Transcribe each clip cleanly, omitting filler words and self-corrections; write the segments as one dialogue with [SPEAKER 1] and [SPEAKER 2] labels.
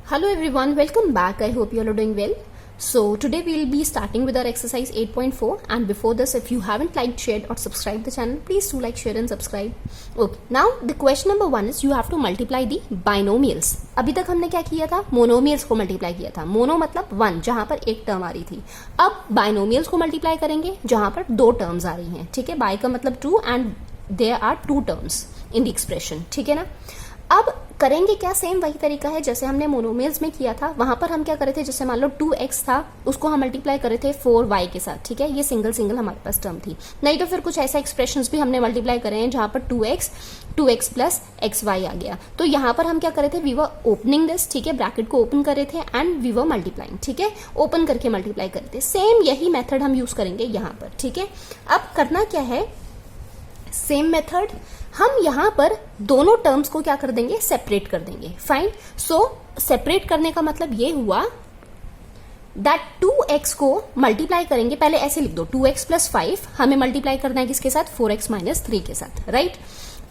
[SPEAKER 1] Hello everyone, welcome back. I hope you all are doing well. So today we will be starting with our exercise 8.4 and before this if you haven't liked, shared or subscribed the channel, please do like, share and subscribe. Okay, now the question number 1 is you have to multiply the binomials. अभी तक हमने क्या किया था? Monomials को multiply किया था. Mono मतलब 1 जहां पर एक टर्म आ रही थी. अब बाइनोमियल्स को मल्टीप्लाई करेंगे जहां पर दो टर्म्स आ रही हैं. ठीक है, बाय का मतलब 2 and there are 2 terms in the expression. ठीक है ना. अब करेंगे क्या? सेम वही तरीका है जैसे हमने मोनोमियल्स में किया था. वहां पर हम क्या करे थे, जैसे मान लो 2x था उसको हम मल्टीप्लाई करे थे 4y के साथ. ठीक है, ये सिंगल सिंगल हमारे पास टर्म थी. नहीं तो फिर कुछ ऐसा एक्सप्रेशंस भी हमने मल्टीप्लाई करे हैं जहां पर 2x प्लस xy आ गया. तो यहां पर हम क्या करे थे, वी वर ओपनिंग दिस. ठीक है, ब्रैकेट को ओपन करे थे एंड वी वर मल्टीप्लाइंग. ठीक है, ओपन करके मल्टीप्लाई करे थे. सेम यही मेथड हम यूज करेंगे यहां पर. ठीक है, अब करना क्या है, सेम मेथड हम यहां पर दोनों टर्म्स को क्या कर देंगे, सेपरेट कर देंगे. फाइन. सो सेपरेट करने का मतलब ये हुआ दैट 2x को मल्टीप्लाई करेंगे. पहले ऐसे लिख दो, 2x प्लस 5 हमें मल्टीप्लाई करना है किसके साथ, 4x माइनस 3 के साथ. राइट.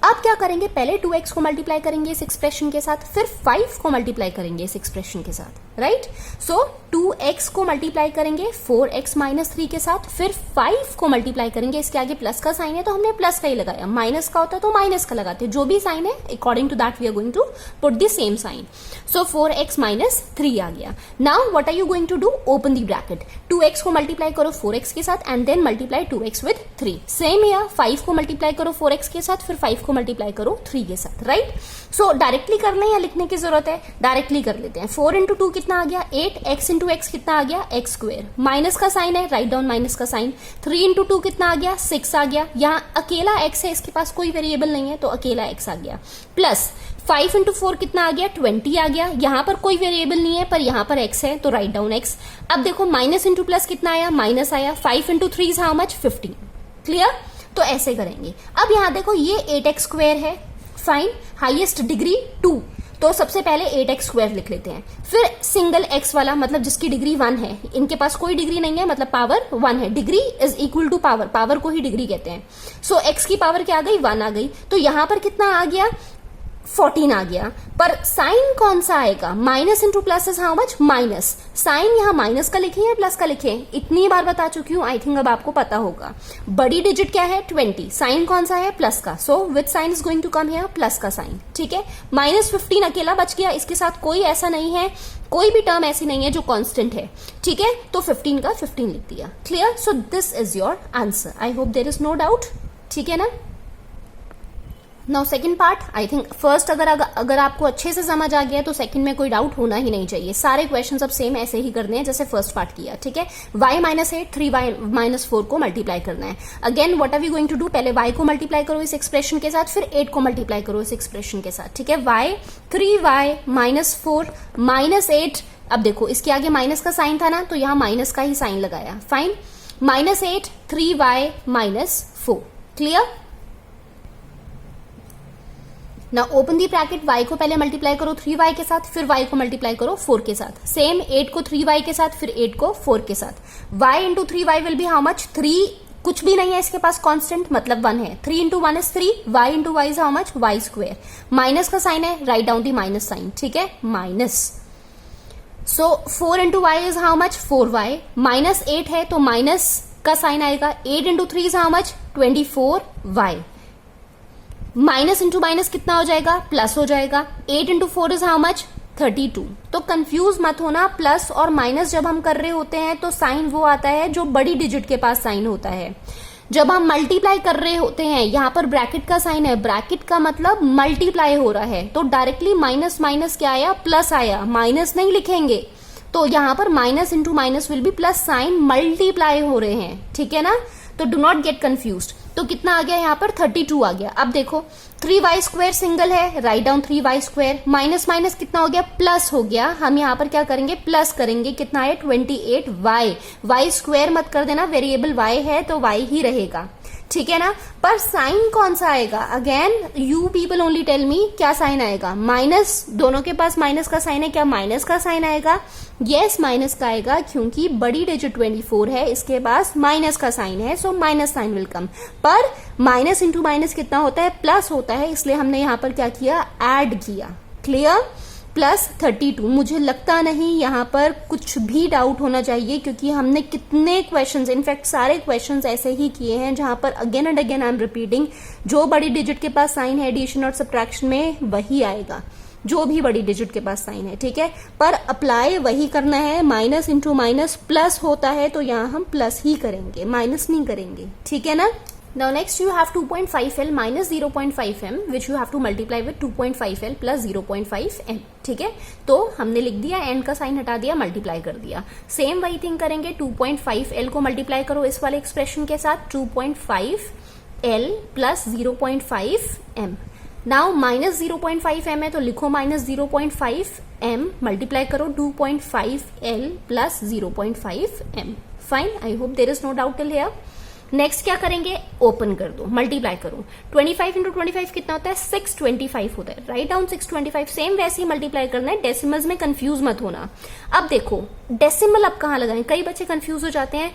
[SPEAKER 1] अब क्या करेंगे, पहले 2x को मल्टीप्लाई करेंगे इस एक्सप्रेशन के साथ, फिर 5 को मल्टीप्लाई करेंगे इस एक्सप्रेशन के साथ. राइट. सो 2x को मल्टीप्लाई करेंगे 4x माइनस 3 के साथ, फिर 5 को मल्टीप्लाई करेंगे. इसके आगे प्लस का साइन है तो हमने प्लस का ही लगाया, माइनस का होता तो माइनस का लगाते. जो भी साइन है according to that we are going to put the same sign. So 4x minus 3 आ गया. Now what are you going to do, open the bracket. 2x को मल्टीप्लाई करो 4x के साथ and then multiply 2x with 3. Same here 5 को multiply करो 4x के साथ, फिर 5 को मल्टीप्लाई करो 3 के साथ. राइट. सो डायरेक्टली कर लें या लिखने की जरूरत है, डायरेक्टली कर लेते हैं. 4 इंटू 2 कितना आ गया, 8. x इंटू एक्स कितना आ गया, एक्स स्क्वेयर. माइनस का साइन है, राइट डाउन माइनस का साइन. 3 इंटू 2 कितना आ गया, 6 आ गया. यहाँ अकेला x है, इसके पास कोई वेरिएबल नहीं है तो अकेला x आ गया. प्लस 5 इंटू 4 कितना आ गया, 20 आ गया. यहां पर कोई वेरिएबल नहीं है पर यहां पर x है तो राइट डाउन x. अब देखो माइनस इंटू प्लस कितना आया, माइनस आया. 5 into 3 is how much, 15. Clear. तो ऐसे करेंगे. अब यहां देखो ये 8x स्क्वेयर है. फाइन. हाईएस्ट डिग्री 2 तो सबसे पहले 8x स्क्वायर लिख लेते हैं. फिर सिंगल x वाला मतलब जिसकी डिग्री 1 है, इनके पास कोई डिग्री नहीं है मतलब पावर 1 है. Degree is equal to power, power को ही डिग्री कहते हैं. सो x की पावर क्या आ गई, 1 आ गई. तो यहां पर कितना आ गया, 14 आ गया. पर साइन कौन सा आएगा, minus into plus is how much, minus. Sign यहां माइनस का लिखे या प्लस का लिखे, इतनी बार बता चुकी हूं, आई थिंक अब आपको पता होगा. बड़ी डिजिट क्या है, 20. साइन कौन सा है, प्लस का. So with sign is going to come here plus का साइन. ठीक है. माइनस 15 अकेला बच गया, इसके साथ कोई ऐसा नहीं है, कोई भी टर्म ऐसी नहीं है जो कांस्टेंट है. ठीक है, तो 15 का 15 लिख दिया. Clear. So this is your answer. I hope there is no doubt. ठीक है ना. Now second part. I think first अगर आपको अच्छे से समझ आ गया तो सेकंड में कोई डाउट होना ही नहीं चाहिए. सारे क्वेश्चंस अब सेम ऐसे ही करने हैं जैसे फर्स्ट पार्ट किया. ठीक है. y माइनस 8 3y माइनस 4 को मल्टीप्लाई करना है. Again what are we going to do, पहले y को मल्टीप्लाई करो इस एक्सप्रेशन के साथ, फिर 8 को मल्टीप्लाई करो इस एक्सप्रेशन के साथ. ठीक है. y 3y minus 4 minus 8. अब देखो इसके आगे माइनस का साइन था ना तो यहां माइनस का ही साइन लगाया. Fine. Minus 8 3y minus 4. Clear. ना ओपन दी ब्रैकेट. y को पहले मल्टीप्लाई करो 3y के साथ, फिर y को मल्टीप्लाई करो 4 के साथ. सेम 8 को 3y के साथ, फिर 8 को 4 के साथ. y into 3y will be how much, 3 कुछ भी नहीं है इसके पास कांस्टेंट मतलब 1 है. 3 into 1 is 3. y into y is how much, y square. Minus का साइन है, write down the minus sign. ठीक है, minus. So 4 into y is how much, 4y. Minus 8 है तो माइनस का साइन आएगा. 8 into 3 is how much, 24y. Minus into minus कितना हो जाएगा, प्लस हो जाएगा. 8 इंटू 4 इज हाउ मच, 32. तो कंफ्यूज मत होना, प्लस और माइनस जब हम कर रहे होते हैं तो साइन वो आता है जो बड़ी डिजिट के पास साइन होता है. जब हम मल्टीप्लाई कर रहे होते हैं, यहां पर ब्रैकेट का साइन है, ब्रैकेट का मतलब मल्टीप्लाई हो रहा है, तो डायरेक्टली माइनस माइनस क्या आया, प्लस आया. माइनस नहीं लिखेंगे तो यहां पर minus into minus will be plus, sign multiply हो रहे हैं. ठीक है ना. तो डू नॉट गेट कंफ्यूज्ड. तो कितना आ गया यहाँ पर, 32 आ गया. अब देखो 3y स्क्वायर सिंगल है, write down 3y square. Minus minus कितना हो गया, प्लस हो गया. हम यहाँ पर क्या करेंगे, प्लस करेंगे. कितना है, 28y. y स्क्वायर मत कर देना, वेरिएबल y है तो y ही रहेगा. ठीक है ना. पर साइन कौन सा आएगा, again you people only tell me, क्या साइन आएगा, माइनस. दोनों के पास माइनस का साइन है, क्या माइनस का साइन आएगा, यस माइनस का आएगा क्योंकि बड़ी डिजिट 24 है, इसके पास माइनस का साइन है. So minus sign will come. पर माइनस इंटू माइनस कितना होता है, प्लस होता है, इसलिए हमने यहां पर क्या किया, ऐड किया. क्लियर. प्लस 32। मुझे लगता नहीं यहाँ पर कुछ भी डाउट होना चाहिए, क्योंकि हमने कितने क्वेश्चंस, इनफैक्ट सारे क्वेश्चंस ऐसे ही किए हैं जहां पर again and again I am repeating, जो बड़ी डिजिट के पास साइन है एडिशन और सब्ट्रैक्शन में वही आएगा, जो भी बड़ी डिजिट के पास साइन है, ठीक है। पर अप्लाई वही करना है, माइनस इंटू माइनस प्लस होता है तो यहाँ हम प्लस ही करेंगे, माइनस नहीं करेंगे, ठीक है ना। Now next you have 2.5L minus 0.5M which you have to multiply with 2.5L plus 0.5M, ठीक है। तो हमने लिख दिया, n का साइन हटा दिया, मल्टीप्लाई कर दिया। सेम वही थिंग करेंगे, 2.5L को मल्टीप्लाई करो इस वाले एक्सप्रेशन के साथ, 2.5L plus 0.5M। Now minus 0.5M है तो लिखो माइनस 0.5M, मल्टीप्लाई करो 2.5L plus 0.5M। Fine, I hope there is no doubt till here. Next क्या करेंगे, ओपन कर दो, मल्टीप्लाई करो, 25 इंटू 25 कितना होता है, 625 होता है, राइट डाउन 625। सेम वैसे ही मल्टीप्लाई करना है, डेसिमल्स में कंफ्यूज मत होना। अब देखो डेसिमल अब कहाँ लगाएं, कई बच्चे कंफ्यूज हो जाते हैं,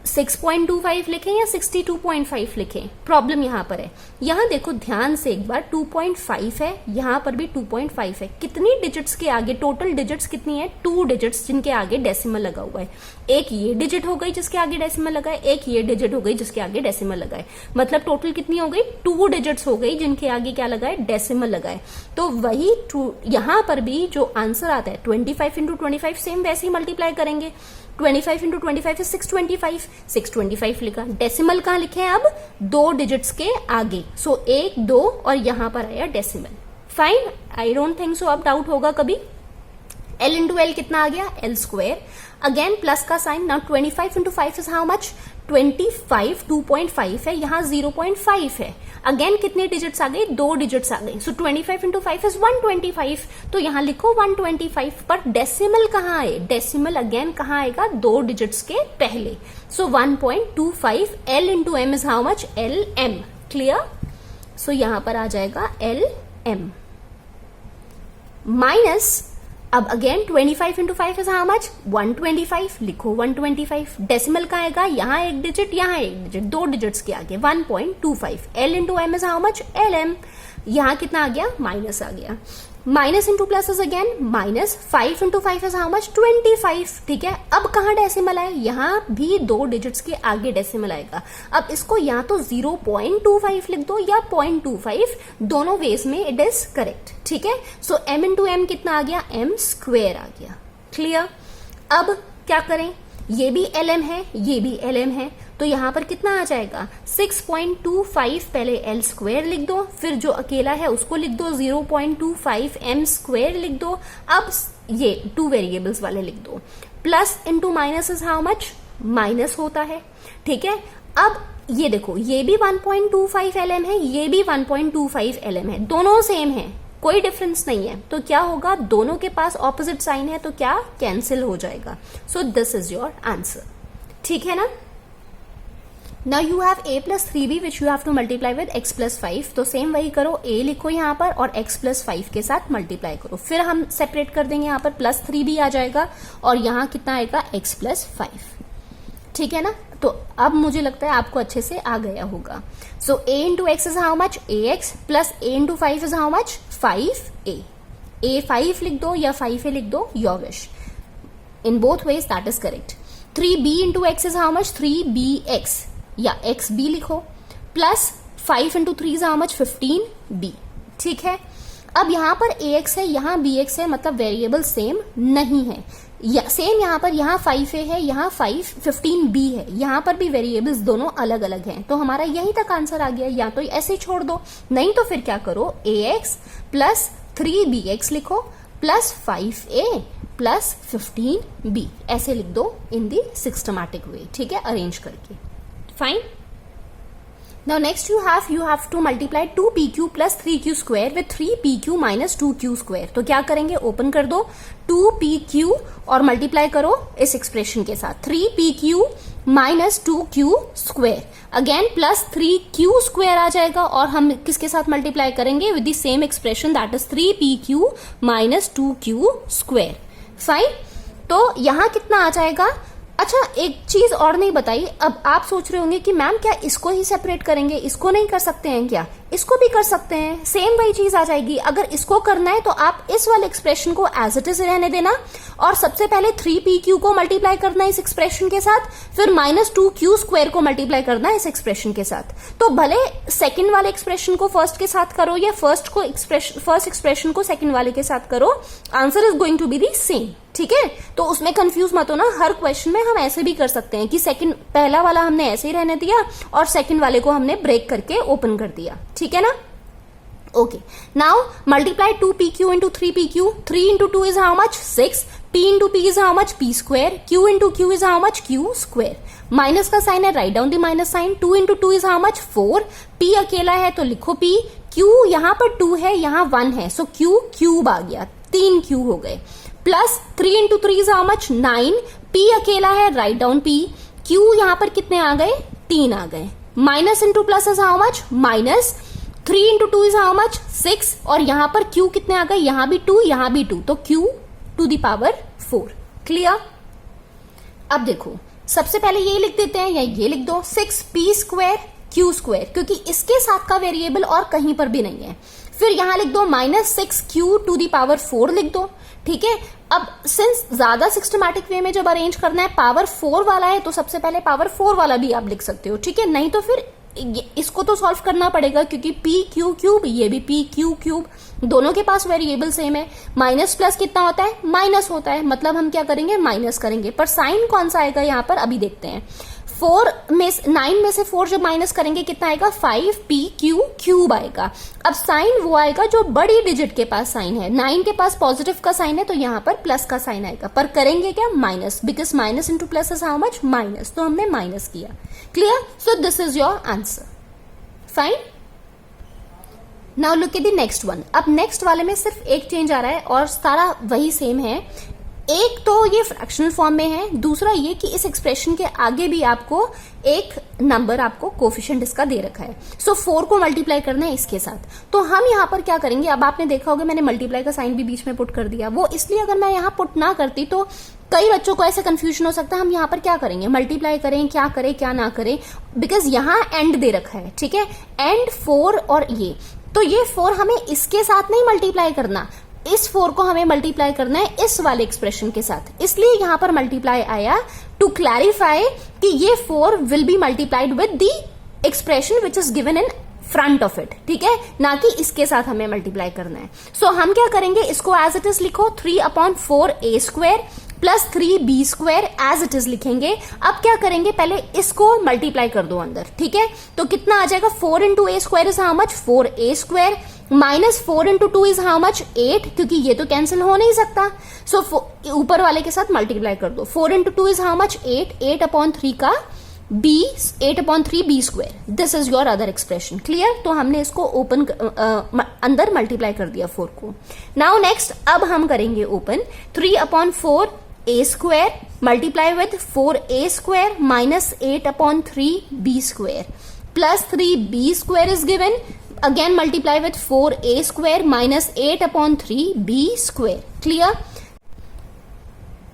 [SPEAKER 1] 6.25 लिखें या 62.5 लिखें, प्रॉब्लम यहां पर है। यहां देखो ध्यान से एक बार, 2.5 है, यहां पर भी 2.5 है, कितनी डिजिट्स के आगे, टोटल डिजिट्स कितनी है, 2 डिजिट्स जिनके आगे डेसिमल लगा हुआ है। एक ये डिजिट हो गई जिसके आगे डेसिमल लगा है, एक ये डिजिट हो गई जिसके आगे डेसिमल लगा है, मतलब टोटल कितनी हो गई, 2 डिजिट्स हो गई जिनके आगे क्या लगा है, डेसिमल लगा है। तो वही यहां पर भी जो आंसर आता है 25 इंटू 25 सेम वैसे ही मल्टीप्लाई करेंगे, 25 इंटू 25 is 625, 625 लिखा, डेसिमल कहाँ लिखे हैं अब, 2 डिजिट्स के आगे, सो 1 2 और यहां पर आया decimal. Fine, I don't think so अब डाउट होगा कभी। L इंटू एल कितना आ गया, L स्क्वायर, अगेन प्लस का sign. Now 25 into 5 is how much, 25, 2.5 है, यहाँ 0.5 है, अगेन कितने डिजिट्स आ गए, 2 डिजिट्स आ गए, सो 25 इंटू 5 इज 125, तो यहाँ लिखो 125। पर डेसिमल कहाँ आए, डेसिमल अगेन कहाँ आएगा, 2 डिजिट्स के पहले, so 1.25। L into M is how much, LM, clear. So यहां पर आ जाएगा LM माइनस, अब again 25 into 5 is how much, 125, लिखो 125, डेसिमल का आएगा, यहाँ एक डिजिट यहाँ एक डिजिट, 2 डिजिट्स के आगे, 1.25। L into M is how much, LM, यहाँ कितना आ गया, माइनस आ गया, minus into plus is again minus, 5 into 5 is how much, 25, ठीक है। अब कहाँ डेसिमल आए, यहाँ भी 2 डिजिट्स के आगे डेसिमल आएगा। अब इसको या तो 0.25 लिख दो या 0.25, दोनों वेज में इट इज करेक्ट, ठीक है। सो m इंटू एम कितना आ गया, m स्क्वेयर आ गया, क्लियर। अब क्या करें, ये भी LM है, ये भी LM है, तो यहां पर कितना आ जाएगा, 6.25, पहले L स्क्वायर लिख दो, फिर जो अकेला है उसको लिख दो 0.25, M स्क्वायर लिख दो, अब ये 2 वेरिएबल्स वाले लिख दो, plus into minus is how much, minus होता है, ठीक है। अब ये देखो, ये भी 1.25 LM है, ये भी 1.25 LM है, दोनों सेम है, कोई डिफरेंस नहीं है, तो क्या होगा, दोनों के पास ऑपोजिट साइन है तो क्या कैंसिल हो जाएगा। सो दिस इज योर आंसर, ठीक है ना। Now you have a plus 3b which you have to multiply with x plus 5, तो सेम वही करो, a लिखो यहाँ पर और x प्लस 5 के साथ मल्टीप्लाई करो, फिर हम सेपरेट कर देंगे, यहाँ पर प्लस 3b आ जाएगा और यहाँ कितना आएगा, x प्लस 5, ठीक है ना। तो अब मुझे लगता है आपको अच्छे से आ गया होगा। सो a into x is how much, ax plus a into 5 is how much, 5a, a 5 लिख दो या 5a लिख दो, your wish, in both ways that is correct. 3b into x is how much, 3bx या xb लिखो, plus 5 into 3 is how much, 15b, ठीक है। अब यहाँ पर ax है, यहाँ bx है, मतलब वेरिएबल सेम नहीं है, या सेम यहाँ पर, यहाँ 5a है, यहाँ 15b है, यहाँ पर भी वेरिएबल्स दोनों अलग अलग हैं, तो हमारा यहीं तक आंसर आ गया। या तो ऐसे ही छोड़ दो, नहीं तो फिर क्या करो, ax प्लस 3bx लिखो प्लस 5a प्लस 15b, ऐसे लिख दो इन दी सिस्टमैटिक वे, ठीक है, अरेंज करके। Fine. Now next you have to multiply 2pq plus 3q square with 3pq minus 2q square। तो क्या करेंगे, ओपन कर दो 2pq और मल्टीप्लाई करो इस एक्सप्रेशन के साथ 3pq minus 2q square, again plus 3q square आ जाएगा और हम किसके साथ मल्टीप्लाई करेंगे, with the same expression that is 3pq minus 2q square. Fine, तो यहां कितना आ जाएगा। अच्छा, एक चीज और नहीं बताई, अब आप सोच रहे होंगे कि मैम क्या इसको ही सेपरेट करेंगे, इसको नहीं कर सकते हैं क्या, इसको भी कर सकते हैं, सेम वही चीज आ जाएगी। अगर इसको करना है तो आप इस वाले एक्सप्रेशन को एज इट इज रहने देना और सबसे पहले 3pq को मल्टीप्लाई करना है इस एक्सप्रेशन के साथ, फिर -2q² को मल्टीप्लाई करना है इस एक्सप्रेशन के साथ। तो भले सेकंड वाले एक्सप्रेशन को फर्स्ट के साथ करो या फर्स्ट एक्सप्रेशन को सेकंड वाले के साथ करो, answer is going to be the same. ठीक है, तो उसमें कंफ्यूज मत होना। हर क्वेश्चन में हम ऐसे भी कर सकते हैं कि पहला वाला हमने ऐसे ही रहने दिया और सेकंड वाले को हमने ब्रेक करके ओपन कर दिया। ठीक है ना? Okay, now multiply 2pq into 3pq. 3 into 2 is how much? 6. p into p is how much? p square. q into q is how much? q square. Minus का साइन है, write down the minus sign. 2 into 2 is how much? 4. p अकेला है तो लिखो p. q यहां पर 2 है, यहां 1 है, सो q क्यूब आ गया, 3 q हो गए। Plus 3 into 3 is how much? 9. p अकेला है, राइट डाउन p. q यहां पर कितने आ गए? 3 आ गए। Minus into plus is how much? Minus. 3 into 2 is how much? 6. और यहां पर q कितने आ गए? यहां भी 2, यहां भी 2, तो q to the power 4। Clear? अब देखो, सबसे पहले ये लिख देते हैं या ये लिख दो, 6p² q², क्योंकि इसके साथ का वेरिएबल और कहीं पर भी नहीं है। फिर यहां लिख दो -6q to the power 4 लिख दो। ठीक है, अब सिंस ज्यादा सिस्टमैटिक वे में जब अरेंज करना है, पावर 4 वाला है तो सबसे पहले पावर 4 वाला भी आप लिख सकते हो। ठीक है, नहीं तो फिर इसको तो सॉल्व करना पड़ेगा, क्योंकि p³ ये भी p³ दोनों के पास वेरिएबल सेम है। माइनस प्लस कितना होता है? माइनस होता है, मतलब हम क्या करेंगे? माइनस करेंगे। पर साइन कौन सा आएगा यहाँ पर अभी देखते हैं। 9 में से 4 जब माइनस करेंगे कितना आएगा? 5pq³ आएगा। अब साइन वो आएगा जो बड़ी डिजिट के पास साइन है। 9 के पास पॉजिटिव का साइन है तो यहाँ पर प्लस का साइन आएगा, पर करेंगे क्या? Minus, because minus into plus is how much? Minus, तो हमने माइनस किया। Clear? So this is your answer. Fine. Now look at the next one. अब नेक्स्ट वाले में सिर्फ एक चेंज आ रहा है और सारा वही सेम है। एक तो ये फ्रैक्शनल फॉर्म में है, दूसरा ये कि इस एक्सप्रेशन के आगे भी आपको एक नंबर आपको कोफिशिएंट इसका दे रखा है। सो 4 को मल्टीप्लाई करना है इसके साथ। तो हम यहाँ पर क्या करेंगे? अब आपने देखा होगा मैंने मल्टीप्लाई का साइन भी बीच में पुट कर दिया। वो इसलिए अगर मैं यहाँ पुट ना करती तो कई बच्चों को ऐसे कंफ्यूजन हो सकता है हम यहाँ पर क्या करेंगे, मल्टीप्लाई करें, क्या करें क्या ना करें, बिकॉज यहाँ एंड दे रखा है। ठीक है, एंड 4 और ये 4 हमें इसके साथ नहीं मल्टीप्लाई करना, इस 4 को हमें मल्टीप्लाई करना है इस वाले एक्सप्रेशन के साथ, इसलिए यहां पर मल्टीप्लाई आया टू क्लैरिफाई कि ये 4 will be multiplied with the expression which is given in front of it. ठीक है, ना कि इसके साथ हमें मल्टीप्लाई करना है। सो हम क्या करेंगे, इसको एज इट इज लिखो, 3/4a² plus 3b² as it is लिखेंगे। अब क्या करेंगे, पहले इसको मल्टीप्लाई कर दो अंदर। ठीक है, तो कितना आ जाएगा? 4 into a² is how much? 4a² minus 4 into 2 is how much? 8, क्योंकि ये तो कैंसिल हो नहीं सकता। सो ऊपर वाले के साथ मल्टीप्लाई कर दो। 4 into 2 इज हाउ मच? 8, 8/3 का b, 8/3b²। This is your other expression. Clear? तो हमने इसको ओपन अंदर मल्टीप्लाई कर दिया 4 को। नाउ नेक्स्ट, अब हम करेंगे open 3/4a² multiply with 4a² minus 8/3b² plus 3b² is given, again multiply with 4a² minus 8/3b²। Clear?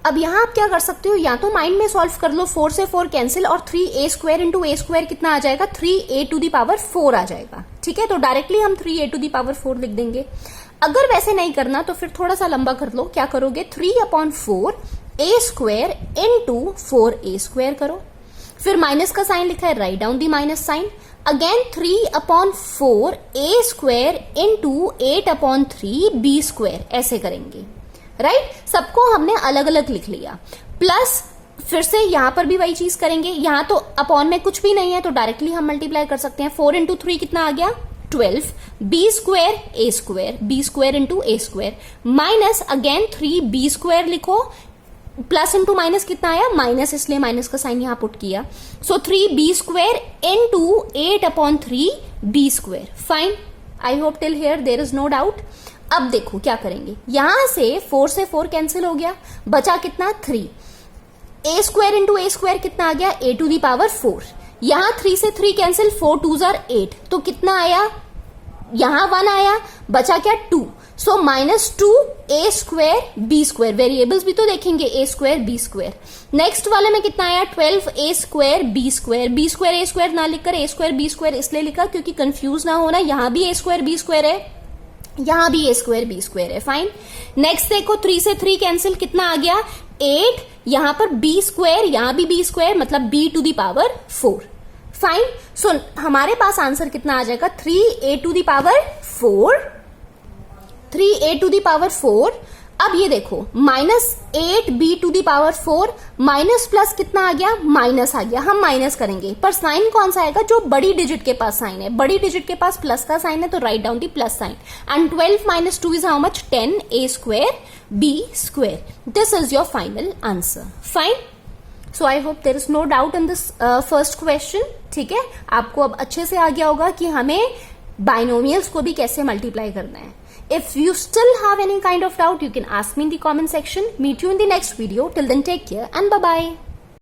[SPEAKER 1] अब यहां आप क्या कर सकते हो, या तो माइंड में सॉल्व कर लो, 4 से 4 कैंसिल और 3a² into a² कितना आ जाएगा? 3a to the power 4 आ जाएगा। ठीक है, तो डायरेक्टली हम 3a to the power 4 लिख देंगे। अगर वैसे नहीं करना तो फिर थोड़ा सा लंबा कर लो, क्या करोगे? 3/4a² into 4a² करो, फिर माइनस का साइन लिखा है, write down the minus sign, again 3/4a² into 8/3b², ऐसे करेंगे। राइट, सबको हमने अलग अलग लिख लिया। प्लस फिर से यहां पर भी वही चीज करेंगे, यहां तो अपॉन में कुछ भी नहीं है तो डायरेक्टली हम मल्टीप्लाई कर सकते हैं। 4 into 3 कितना आ गया? 12, b² a² b² into a² minus again 3b² लिखो, प्लस इंटू माइनस कितना आया? माइनस, इसलिए माइनस का साइन यहां पुट किया। So 3b² into 8/3b²। Fine, I hope till here there is no doubt. अब देखो क्या करेंगे, यहां से 4 से 4 कैंसिल हो गया, बचा कितना? 3। a² into a² कितना आ गया? a to the power 4। यहां 3 से 3 कैंसिल, 4 2s are 8, तो कितना आया? यहां 1 आया, बचा क्या? 2। सो -2a² b², वेरिएबल्स भी तो देखेंगे, a² b²। नेक्स्ट वाले में कितना आया 12a² b², b²a² ना लिखकर a² b² इसलिए लिखा क्योंकि कंफ्यूज ना होना, यहां भी a² b² है, यहां भी a² b² है। फाइन। नेक्स्ट देखो 3 से 3 कैंसिल, कितना आ गया 8, यहां पर b², यहां भी b², मतलब b⁴। फाइन। सो हमारे पास आंसर कितना आ जाएगा 3a⁴, 3a⁴। अब ये देखो -8b⁴, माइनस प्लस कितना आ गया, माइनस आ गया, हम माइनस करेंगे, पर साइन कौन सा आएगा, जो बड़ी डिजिट के पास साइन है, बड़ी डिजिट के पास प्लस का साइन है, तो write down the plus sign. And 12 - 2 is how much, 10a² b²। This is your final answer. Fine. So I hope there is no doubt in this first question. ठीक है, आपको अब अच्छे से आ गया होगा कि हमें बाइनोमियल्स को भी कैसे मल्टीप्लाई करना है। If you still have any kind of doubt, you can ask me in the comment section. Meet you in the next video. Till then, take care and bye-bye.